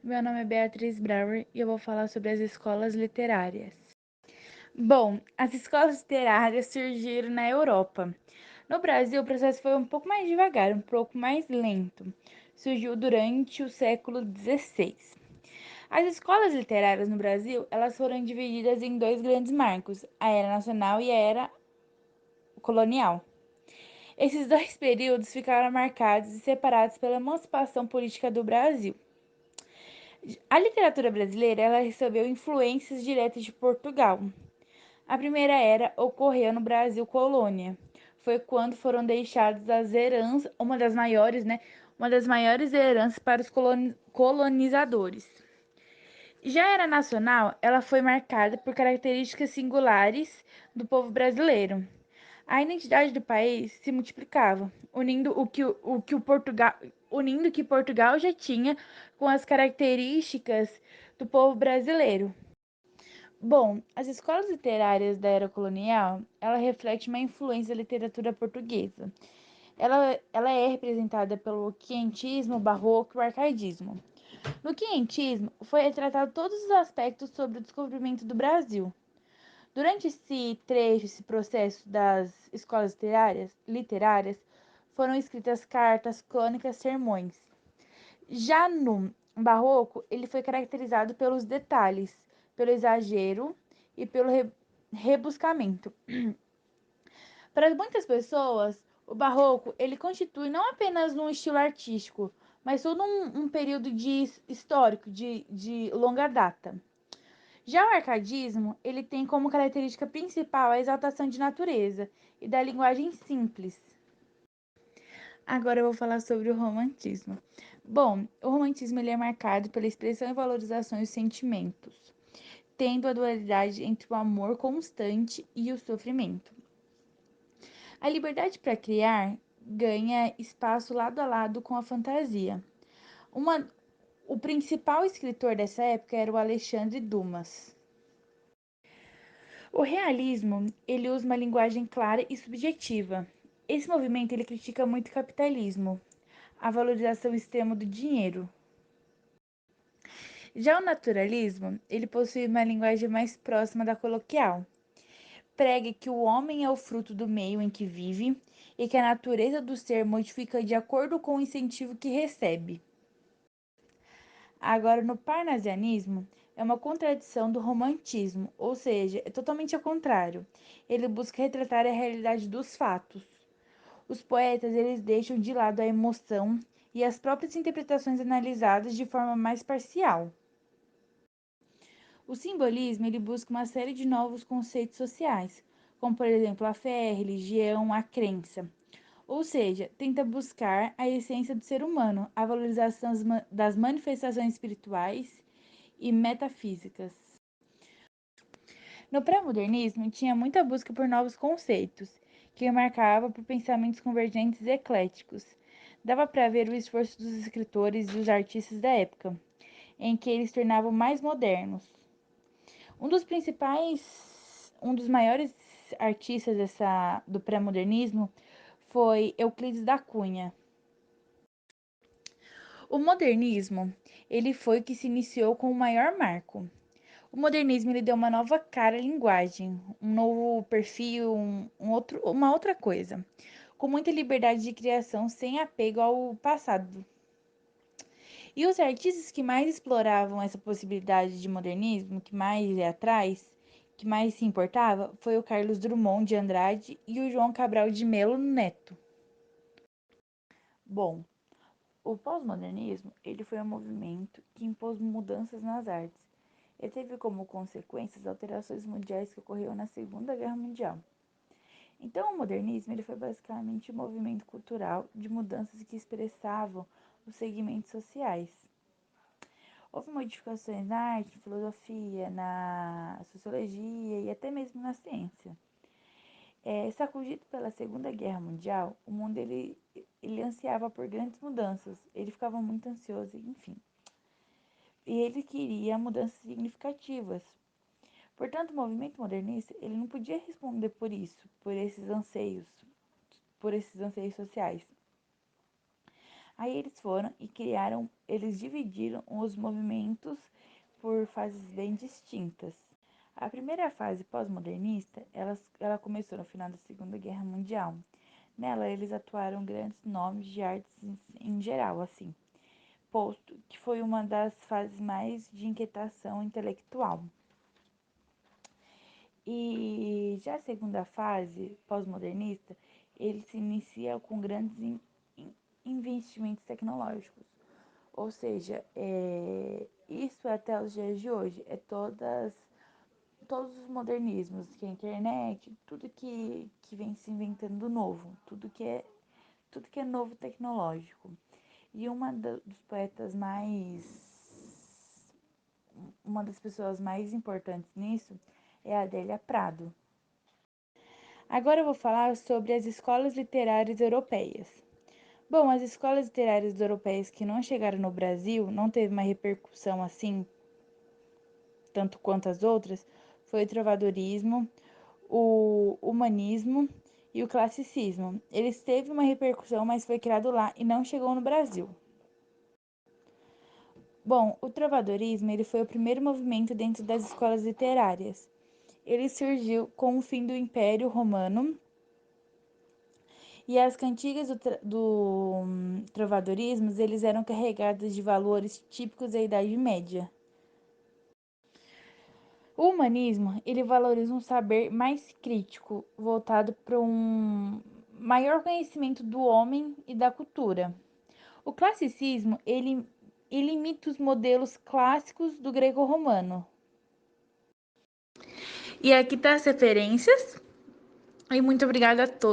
Meu nome é Beatriz Brauer e eu vou falar sobre as escolas literárias. Bom, as escolas literárias surgiram na Europa. No Brasil, o processo foi um pouco mais devagar, um pouco mais lento. Surgiu durante o século XVI. As escolas literárias no Brasil, elas foram divididas em dois grandes marcos, a Era Nacional e a Era Colonial. Esses dois períodos ficaram marcados e separados pela emancipação política do Brasil. A literatura brasileira ela recebeu influências diretas de Portugal. A primeira era ocorreu no Brasil colônia. Foi quando foram deixadas as heranças, uma das maiores heranças para os colonizadores. Já a era nacional, ela foi marcada por características singulares do povo brasileiro. A identidade do país se multiplicava, unindo o que Portugal já tinha com as características do povo brasileiro. Bom, as escolas literárias da era colonial, ela reflete uma influência da literatura portuguesa. Ela é representada pelo quinhentismo, o barroco e o arcaísmo. No quinhentismo, foi retratado todos os aspectos sobre o descobrimento do Brasil. Durante esse processo das escolas literárias foram escritas cartas, crônicas, sermões. Já no barroco, ele foi caracterizado pelos detalhes, pelo exagero e pelo rebuscamento. Para muitas pessoas, o barroco ele constitui não apenas um estilo artístico, mas todo um período histórico de longa data. Já o arcadismo, ele tem como característica principal a exaltação de natureza e da linguagem simples. Agora eu vou falar sobre o romantismo. Bom, o romantismo ele é marcado pela expressão e valorização dos sentimentos, tendo a dualidade entre o amor constante e o sofrimento. A liberdade para criar ganha espaço lado a lado com a fantasia. Uma, o principal escritor dessa época era o Alexandre Dumas. O realismo, ele usa uma linguagem clara e subjetiva. Esse movimento ele critica muito o capitalismo, a valorização extrema do dinheiro. Já o naturalismo, ele possui uma linguagem mais próxima da coloquial. Prega que o homem é o fruto do meio em que vive e que a natureza do ser modifica de acordo com o incentivo que recebe. Agora, no parnasianismo, é uma contradição do romantismo, ou seja, é totalmente ao contrário. Ele busca retratar a realidade dos fatos. Os poetas eles deixam de lado a emoção e as próprias interpretações analisadas de forma mais parcial. O simbolismo ele busca uma série de novos conceitos sociais, como por exemplo a fé, a religião, a crença. Ou seja, tenta buscar a essência do ser humano, a valorização das manifestações espirituais e metafísicas. No pré-modernismo, tinha muita busca por novos conceitos, que marcava por pensamentos convergentes e ecléticos. Dava para ver o esforço dos escritores e os artistas da época, em que eles tornavam mais modernos. Um dos maiores artistas do pré-modernismo foi Euclides da Cunha. O modernismo, ele foi o que se iniciou com o maior marco. O modernismo ele deu uma nova cara à linguagem, um novo perfil, uma outra coisa, com muita liberdade de criação sem apego ao passado. E os artistas que mais exploravam essa possibilidade de modernismo, que mais ia atrás, que mais se importava, foi o Carlos Drummond de Andrade e o João Cabral de Melo Neto. Bom, o pós-modernismo ele foi um movimento que impôs mudanças nas artes. Ele teve como consequência as alterações mundiais que ocorreram na Segunda Guerra Mundial. Então, o modernismo ele foi basicamente um movimento cultural de mudanças que expressavam os segmentos sociais. Houve modificações na arte, na filosofia, na sociologia e até mesmo na ciência. Sacudido pela Segunda Guerra Mundial, o mundo ele ansiava por grandes mudanças, ele ficava muito ansioso, enfim. E ele queria mudanças significativas. Portanto, o movimento modernista ele não podia responder por isso, por esses anseios sociais. Aí eles foram e criaram, eles dividiram os movimentos por fases bem distintas. A primeira fase pós-modernista, ela começou no final da Segunda Guerra Mundial. Nela, eles atuaram grandes nomes de artes em geral, assim, posto que foi uma das fases mais de inquietação intelectual. E já a segunda fase, pós-modernista, ele se inicia com grandes investimentos tecnológicos. Ou seja, isso é até os dias de hoje, todos os modernismos, que é a internet, tudo que vem se inventando novo, tudo que é novo tecnológico. E dos poetas uma das pessoas mais importantes nisso é a Adélia Prado. Agora eu vou falar sobre as escolas literárias europeias. Bom, as escolas literárias europeias que não chegaram no Brasil, não teve uma repercussão assim, tanto quanto as outras, foi o trovadorismo, o humanismo e o classicismo. Eles teve uma repercussão, mas foi criado lá e não chegou no Brasil. Bom, o trovadorismo ele foi o primeiro movimento dentro das escolas literárias. Ele surgiu com o fim do Império Romano e as cantigas do trovadorismo eles eram carregadas de valores típicos da Idade Média. O humanismo ele valoriza um saber mais crítico, voltado para um maior conhecimento do homem e da cultura. O classicismo ele imita os modelos clássicos do greco-romano. E aqui tá as referências. E muito obrigada a todos.